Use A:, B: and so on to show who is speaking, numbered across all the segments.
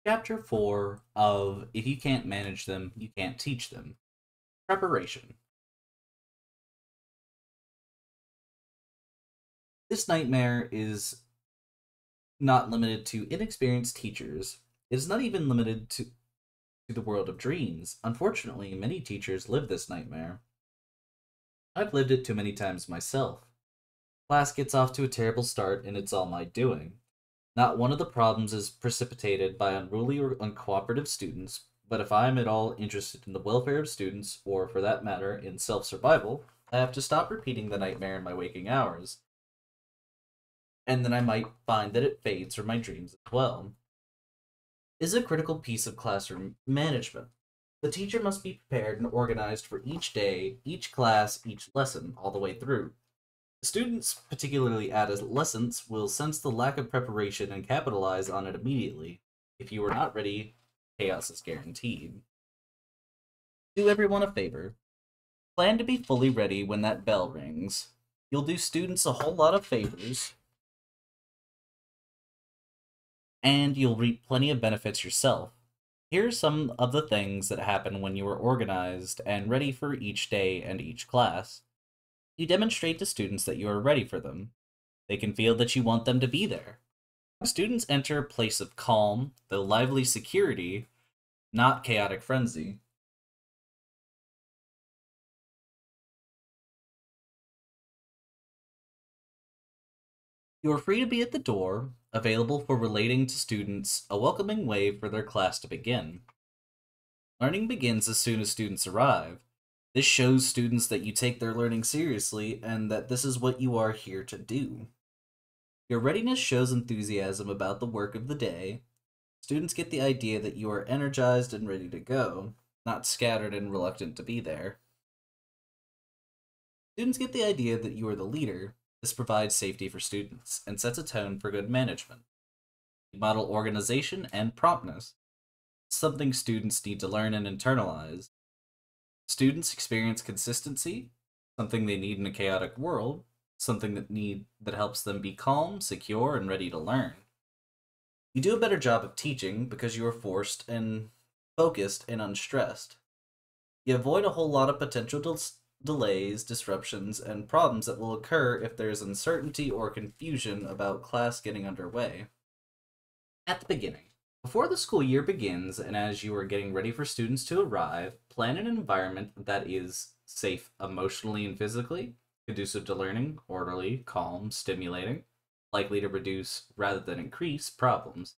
A: Chapter 4 of If You Can't Manage Them, You Can't Teach Them. Preparation. This nightmare is not limited to inexperienced teachers. It is not even limited to the world of dreams. Unfortunately, many teachers live this nightmare. I've lived it too many times myself. Class gets off to a terrible start, and it's all my doing. Not one of the problems is precipitated by unruly or uncooperative students, but if I am at all interested in the welfare of students, or for that matter, in self survival, I have to stop repeating the nightmare in my waking hours, and then I might find that it fades from my dreams as well. Is a critical piece of classroom management. The teacher must be prepared and organized for each day, each class, each lesson, all the way through. Students, particularly adolescents, will sense the lack of preparation and capitalize on it immediately. If you are not ready, chaos is guaranteed. Do everyone a favor. Plan to be fully ready when that bell rings. You'll do students a whole lot of favors, and you'll reap plenty of benefits yourself. Here are some of the things that happen when you are organized and ready for each day and each class. You demonstrate to students that you are ready for them. They can feel that you want them to be there. Students enter a place of calm, though lively security, not chaotic frenzy. You are free to be at the door, available for relating to students a welcoming way for their class to begin. Learning begins as soon as students arrive. This shows students that you take their learning seriously and that this is what you are here to do. Your readiness shows enthusiasm about the work of the day. Students get the idea that you are energized and ready to go, not scattered and reluctant to be there. Students get the idea that you are the leader. This provides safety for students and sets a tone for good management. You model organization and promptness, something students need to learn and internalize. Students experience consistency, something they need in a chaotic world, something that helps them be calm, secure, and ready to learn. You do a better job of teaching because you are forced and focused and unstressed. You avoid a whole lot of potential delays, disruptions, and problems that will occur if there is uncertainty or confusion about class getting underway. At the beginning, before the school year begins and as you are getting ready for students to arrive, plan an environment that is safe emotionally and physically, conducive to learning, orderly, calm, stimulating, likely to reduce rather than increase problems.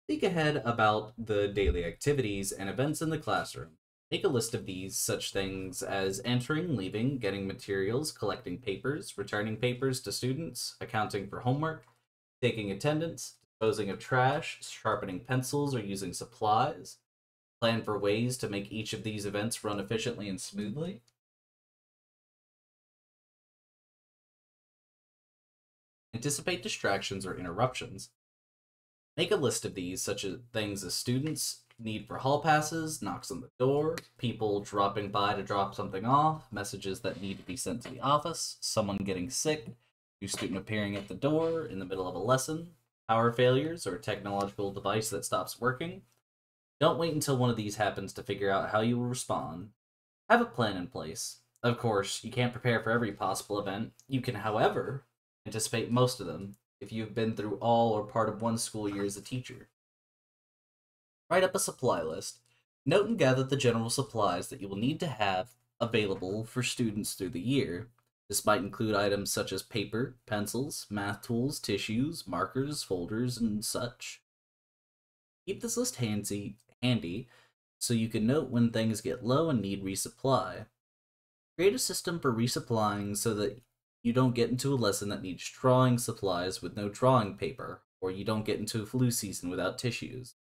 A: Think ahead about the daily activities and events in the classroom. Make a list of these, such things as entering, leaving, getting materials, collecting papers, returning papers to students, accounting for homework, taking attendance, disposing of trash, sharpening pencils, or using supplies. Plan for ways to make each of these events run efficiently and smoothly. Anticipate distractions or interruptions. Make a list of these, such as things as students' need for hall passes, knocks on the door, people dropping by to drop something off, messages that need to be sent to the office, someone getting sick, new student appearing at the door in the middle of a lesson, power failures or a technological device that stops working. Don't wait until one of these happens to figure out how you will respond. Have a plan in place. Of course, you can't prepare for every possible event. You can, however, anticipate most of them if you've been through all or part of one school year as a teacher. Write up a supply list. Note and gather the general supplies that you will need to have available for students through the year. This might include items such as paper, pencils, math tools, tissues, markers, folders, and such. Keep this list handy so you can note when things get low and need resupply. Create a system for resupplying so that you don't get into a lesson that needs drawing supplies with no drawing paper, or you don't get into a flu season without tissues.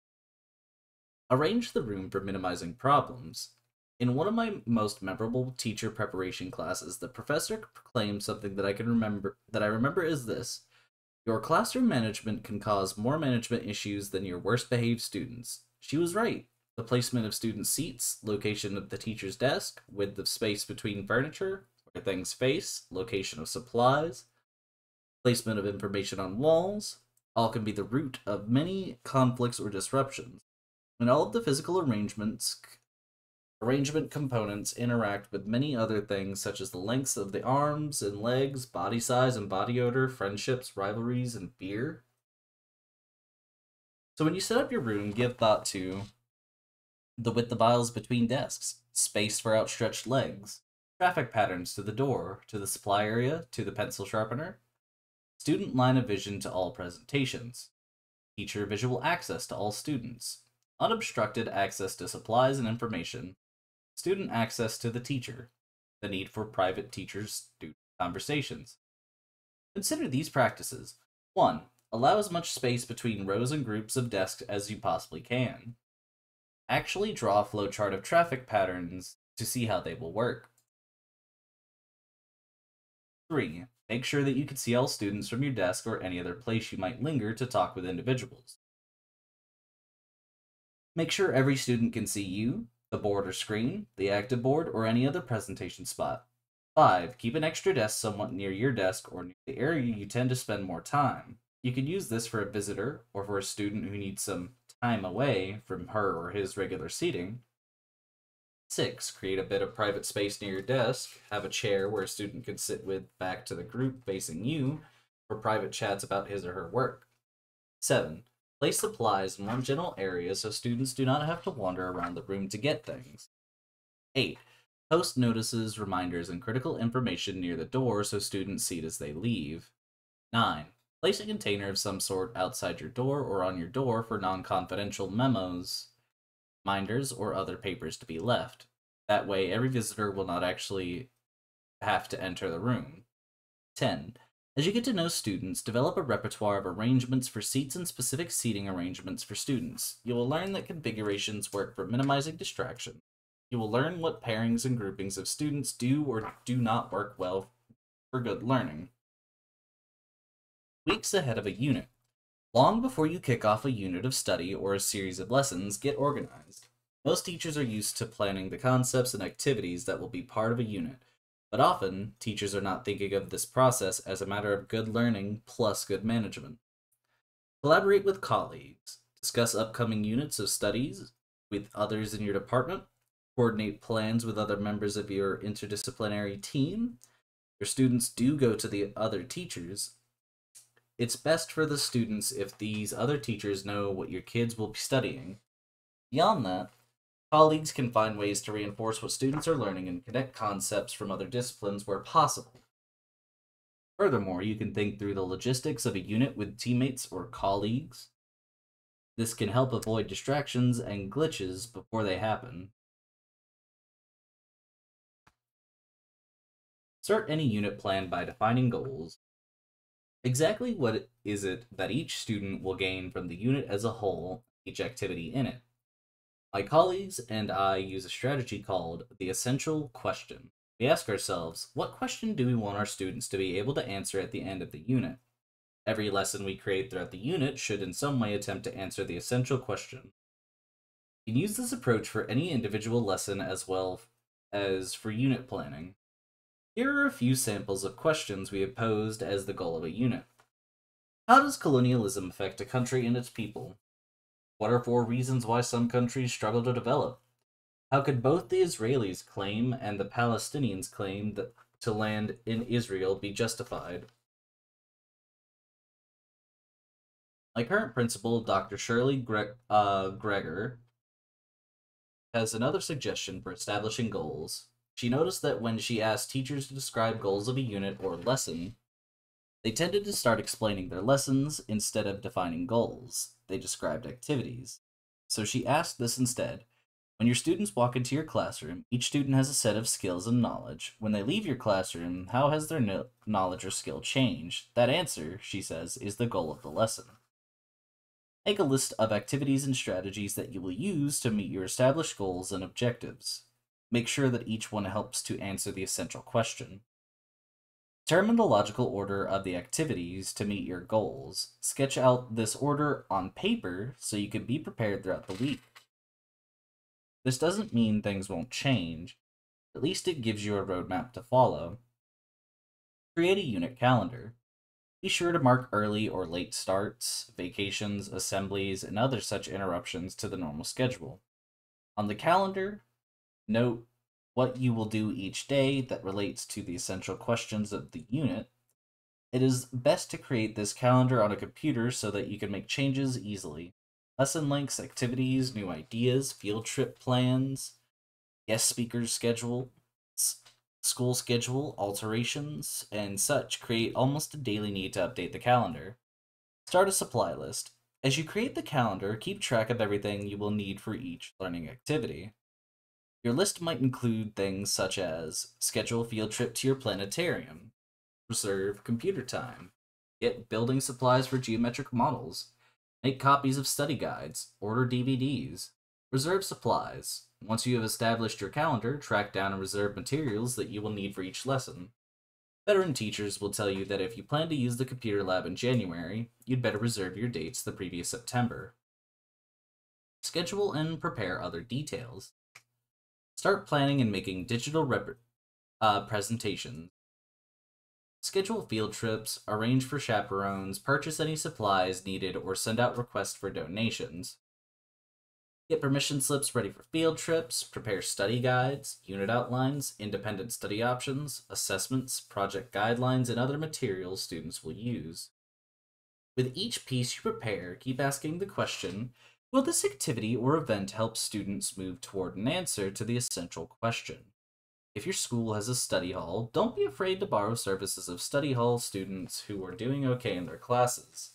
A: Arrange the room for minimizing problems. In one of my most memorable teacher preparation classes, the professor proclaimed something that I remember is this: your classroom management can cause more management issues than your worst behaved students. She was right. The placement of student seats, location of the teacher's desk, width of space between furniture, where things face, location of supplies, placement of information on walls, All can be the root of many conflicts or disruptions, and all of the physical arrangement components interact with many other things such as the lengths of the arms and legs, body size and body odor, friendships, rivalries, and fear. So when you set up your room, give thought to the width of aisles between desks, space for outstretched legs, traffic patterns to the door, to the supply area, to the pencil sharpener, student line of vision to all presentations, teacher visual access to all students, unobstructed access to supplies and information, student access to the teacher, the need for private teacher-student conversations. Consider these practices. 1. Allow as much space between rows and groups of desks as you possibly can. Actually draw a flowchart of traffic patterns to see how they will work. 3. Make sure that you can see all students from your desk or any other place you might linger to talk with individuals. Make sure every student can see you, the board or screen, the active board, or any other presentation spot. 5. Keep an extra desk somewhat near your desk or near the area you tend to spend more time. You can use this for a visitor or for a student who needs some time away from her or his regular seating. 6. Create a bit of private space near your desk. Have a chair where a student can sit with back to the group facing you for private chats about his or her work. 7. Place supplies in one general area so students do not have to wander around the room to get things. 8. Post notices, reminders, and critical information near the door so students see it as they leave. 9. Place a container of some sort outside your door or on your door for non-confidential memos, reminders, or other papers to be left. That way, every visitor will not actually have to enter the room. 10. As you get to know students, develop a repertoire of arrangements for seats and specific seating arrangements for students. You will learn that configurations work for minimizing distraction. You will learn what pairings and groupings of students do or do not work well for good learning. Weeks ahead of a unit. Long before you kick off a unit of study or a series of lessons, get organized. Most teachers are used to planning the concepts and activities that will be part of a unit, but often teachers are not thinking of this process as a matter of good learning plus good management. Collaborate with colleagues. Discuss upcoming units of studies with others in your department. Coordinate plans with other members of your interdisciplinary team. Your students do go to the other teachers. It's best for the students if these other teachers know what your kids will be studying. Beyond that, colleagues can find ways to reinforce what students are learning and connect concepts from other disciplines where possible. Furthermore, you can think through the logistics of a unit with teammates or colleagues. This can help avoid distractions and glitches before they happen. Start any unit plan by defining goals. Exactly what is it that each student will gain from the unit as a whole, each activity in it? My colleagues and I use a strategy called the essential question. We ask ourselves, what question do we want our students to be able to answer at the end of the unit? Every lesson we create throughout the unit should in some way attempt to answer the essential question. You can use this approach for any individual lesson as well as for unit planning. Here are a few samples of questions we have posed as the goal of a unit. How does colonialism affect a country and its people? What are 4 reasons why some countries struggle to develop? How could both the Israelis' claim and the Palestinians' claim to land in Israel be justified? My current principal, Dr. Shirley Greger, has another suggestion for establishing goals. She noticed that when she asked teachers to describe goals of a unit or lesson, they tended to start explaining their lessons instead of defining goals. They described activities. So she asked this instead. When your students walk into your classroom, each student has a set of skills and knowledge. When they leave your classroom, how has their knowledge or skill changed? That answer, she says, is the goal of the lesson. Make a list of activities and strategies that you will use to meet your established goals and objectives. Make sure that each one helps to answer the essential question. Determine the logical order of the activities to meet your goals. Sketch out this order on paper so you can be prepared throughout the week. This doesn't mean things won't change. At least it gives you a roadmap to follow. Create a unit calendar. Be sure to mark early or late starts, vacations, assemblies, and other such interruptions to the normal schedule. On the calendar, note what you will do each day that relates to the essential questions of the unit. It is best to create this calendar on a computer so that you can make changes easily. Lesson links, activities, new ideas, field trip plans, guest speakers schedule, school schedule, alterations, and such create almost a daily need to update the calendar. Start a supply list. As you create the calendar, keep track of everything you will need for each learning activity. Your list might include things such as schedule a field trip to your planetarium, reserve computer time, get building supplies for geometric models, make copies of study guides, order DVDs, reserve supplies. Once you have established your calendar, track down and reserve materials that you will need for each lesson. Veteran teachers will tell you that if you plan to use the computer lab in January, you'd better reserve your dates the previous September. Schedule and prepare other details. Start planning and making digital presentations. Schedule field trips, arrange for chaperones, purchase any supplies needed, or send out requests for donations. Get permission slips ready for field trips, prepare study guides, unit outlines, independent study options, assessments, project guidelines, and other materials students will use. With each piece you prepare, keep asking the question, will this activity or event help students move toward an answer to the essential question? If your school has a study hall, don't be afraid to borrow services of study hall students who are doing okay in their classes.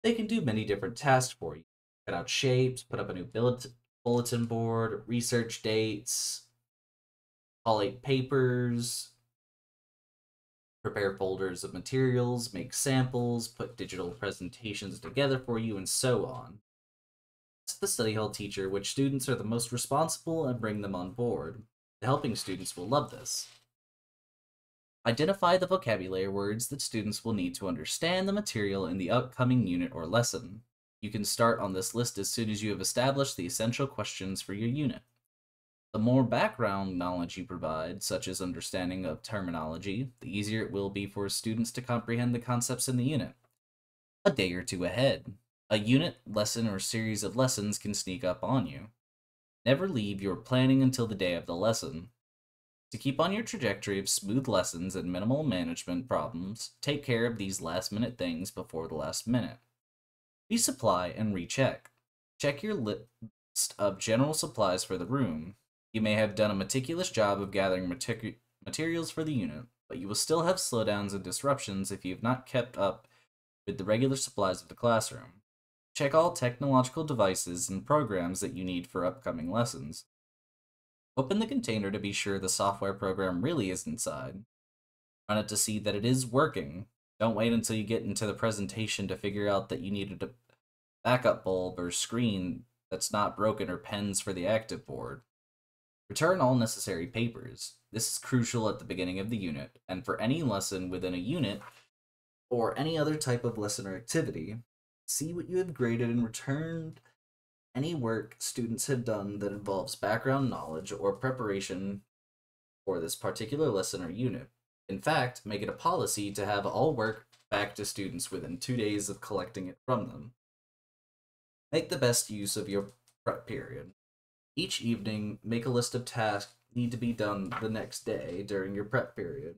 A: They can do many different tasks for you. Cut out shapes, put up a new bulletin board, research dates, collate papers, prepare folders of materials, make samples, put digital presentations together for you, and so on. Ask the study hall teacher which students are the most responsible and bring them on board. The helping students will love this. Identify the vocabulary words that students will need to understand the material in the upcoming unit or lesson. You can start on this list as soon as you have established the essential questions for your unit. The more background knowledge you provide, such as understanding of terminology, the easier it will be for students to comprehend the concepts in the unit. A day or two ahead. A unit, lesson, or series of lessons can sneak up on you. Never leave your planning until the day of the lesson. To keep on your trajectory of smooth lessons and minimal management problems, take care of these last-minute things before the last minute. Resupply and recheck. Check your list of general supplies for the room. You may have done a meticulous job of gathering materials for the unit, but you will still have slowdowns and disruptions if you have not kept up with the regular supplies of the classroom. Check all technological devices and programs that you need for upcoming lessons. Open the container to be sure the software program really is inside. Run it to see that it is working. Don't wait until you get into the presentation to figure out that you needed a backup bulb or screen that's not broken or pens for the active board. Return all necessary papers. This is crucial at the beginning of the unit, and for any lesson within a unit, or any other type of lesson or activity. See what you have graded and returned any work students have done that involves background knowledge or preparation for this particular lesson or unit. In fact, make it a policy to have all work back to students within 2 days of collecting it from them. Make the best use of your prep period. Each evening, make a list of tasks need to be done the next day during your prep period.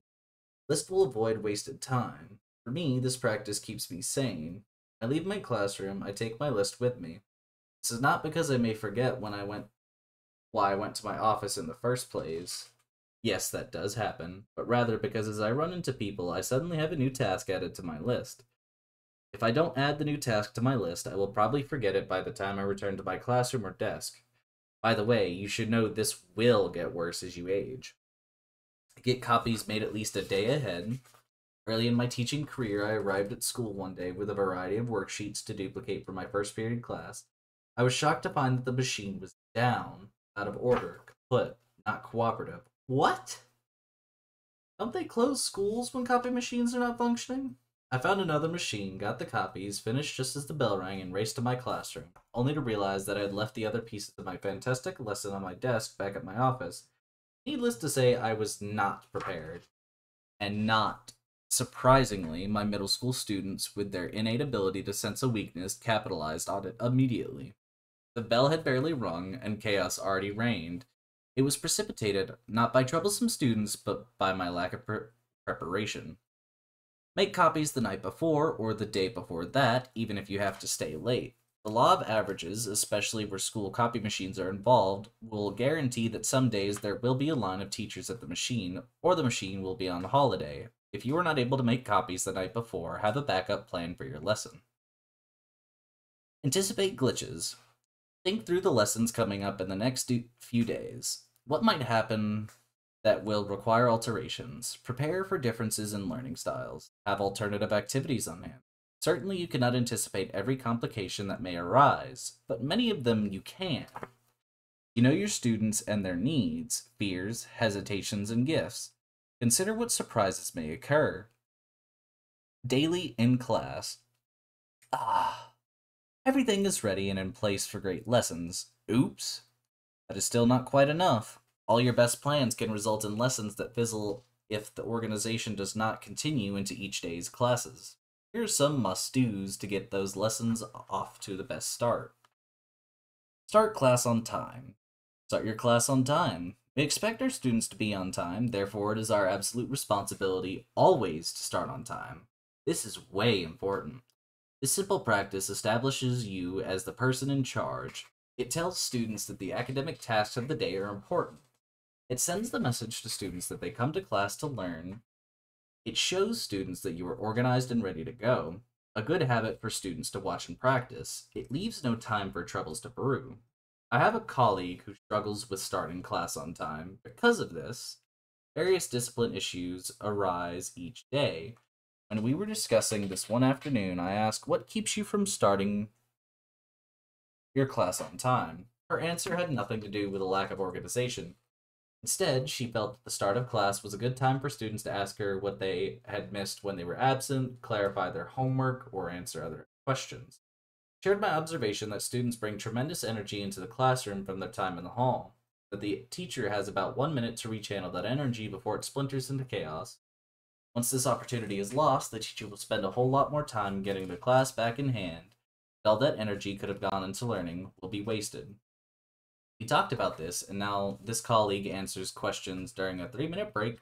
A: List will avoid wasted time. For me, this practice keeps me sane. I leave my classroom, I take my list with me. This is not because I may forget why I went to my office in the first place. Yes, that does happen, but rather because as I run into people, I suddenly have a new task added to my list. If I don't add the new task to my list, I will probably forget it by the time I return to my classroom or desk. By the way, you should know this will get worse as you age. Get copies made at least a day ahead. Early in my teaching career, I arrived at school one day with a variety of worksheets to duplicate for my first period class. I was shocked to find that the machine was down, out of order, kaput, not cooperative. What? Don't they close schools when copy machines are not functioning? I found another machine, got the copies, finished just as the bell rang, and raced to my classroom, only to realize that I had left the other pieces of my fantastic lesson on my desk back at my office. Needless to say, I was not prepared. And not Surprisingly, my middle school students, with their innate ability to sense a weakness, capitalized on it immediately. The bell had barely rung, and chaos already reigned. It was precipitated not by troublesome students, but by my lack of preparation. Make copies the night before or the day before that, even if you have to stay late. The law of averages, especially where school copy machines are involved, will guarantee that some days there will be a line of teachers at the machine, or the machine will be on holiday. If you are not able to make copies the night before, have a backup plan for your lesson. Anticipate glitches. Think through the lessons coming up in the next few days. What might happen that will require alterations? Prepare for differences in learning styles. Have alternative activities on hand. Certainly, you cannot anticipate every complication that may arise, but many of them you can. You know your students and their needs, fears, hesitations, and gifts. Consider what surprises may occur. Daily in class. Everything is ready and in place for great lessons. Oops. That is still not quite enough. All your best plans can result in lessons that fizzle if the organization does not continue into each day's classes. Here are some must-dos to get those lessons off to the best start. Start class on time. Start your class on time. We expect our students to be on time, therefore it is our absolute responsibility always to start on time. This is way important. This simple practice establishes you as the person in charge. It tells students that the academic tasks of the day are important. It sends the message to students that they come to class to learn. It shows students that you are organized and ready to go. A good habit for students to watch and practice. It leaves no time for troubles to brew. I have a colleague who struggles with starting class on time. Because of this, various discipline issues arise each day. When we were discussing this one afternoon, I asked, "What keeps you from starting your class on time?" Her answer had nothing to do with a lack of organization. Instead, she felt that the start of class was a good time for students to ask her what they had missed when they were absent, clarify their homework, or answer other questions. She shared my observation that students bring tremendous energy into the classroom from their time in the hall, that the teacher has about 1 minute to rechannel that energy before it splinters into chaos. Once this opportunity is lost, the teacher will spend a whole lot more time getting the class back in hand, and all that energy could have gone into learning will be wasted. We talked about this, and now this colleague answers questions during a 3 minute break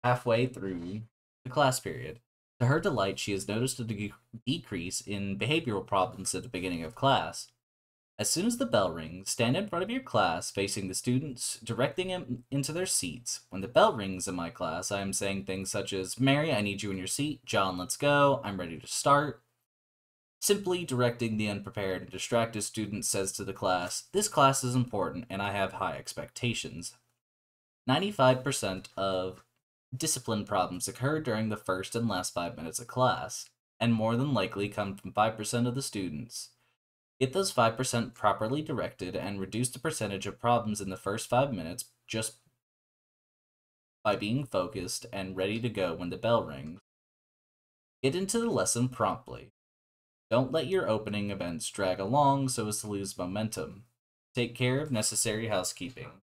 A: halfway through the class period. To her delight, she has noticed a decrease in behavioral problems at the beginning of class. As soon as the bell rings, stand in front of your class, facing the students, directing them into their seats. When the bell rings in my class, I am saying things such as, "Mary, I need you in your seat. John, let's go. I'm ready to start." Simply directing the unprepared and distracted student says to the class, "This class is important and I have high expectations." 95% of discipline problems occur during the first and last 5 minutes of class, and more than likely come from 5% of the students. Get those 5% properly directed and reduce the percentage of problems in the first 5 minutes just by being focused and ready to go when the bell rings. Get into the lesson promptly. Don't let your opening events drag along so as to lose momentum. Take care of necessary housekeeping.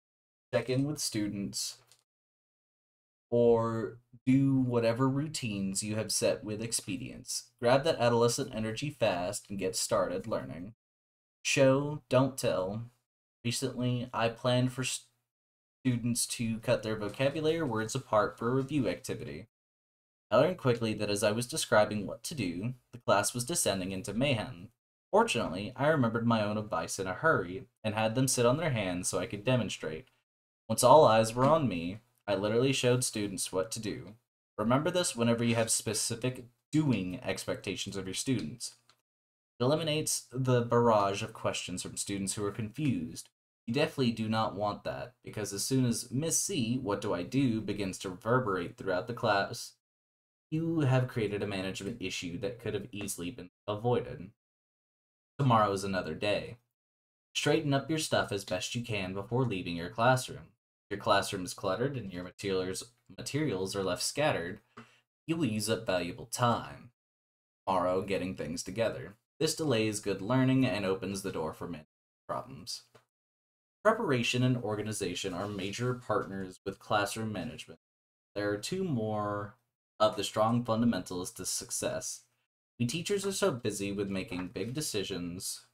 A: Check in with students or do whatever routines you have set with expedience. Grab that adolescent energy fast and get started learning. Show, don't tell. Recently, I planned for students to cut their vocabulary words apart for a review activity. I learned quickly that as I was describing what to do, the class was descending into mayhem. Fortunately, I remembered my own advice in a hurry and had them sit on their hands so I could demonstrate. Once all eyes were on me, I literally showed students what to do. Remember this whenever you have specific doing expectations of your students. It eliminates the barrage of questions from students who are confused. You definitely do not want that, because as soon as "Miss C, what do I do?" begins to reverberate throughout the class, you have created a management issue that could have easily been avoided. Tomorrow is another day. Straighten up your stuff as best you can before leaving your classroom. If your classroom is cluttered and your materials are left scattered, you will use up valuable time tomorrow getting things together. This delays good learning and opens the door for many problems. Preparation and organization are major partners with classroom management. There are two more of the strong fundamentals to success. We teachers are so busy with making big decisions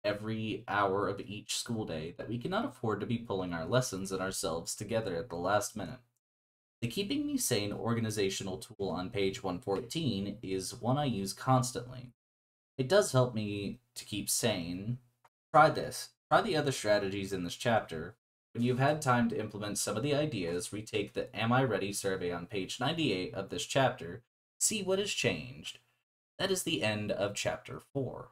A: every hour of each school day that we cannot afford to be pulling our lessons and ourselves together at the last minute. The Keeping Me Sane organizational tool on page 114 is one I use constantly. It does help me to keep sane. Try this. Try the other strategies in this chapter. When you've had time to implement some of the ideas, retake the Am I Ready survey on page 98 of this chapter. See what has changed. That is the end of chapter 4.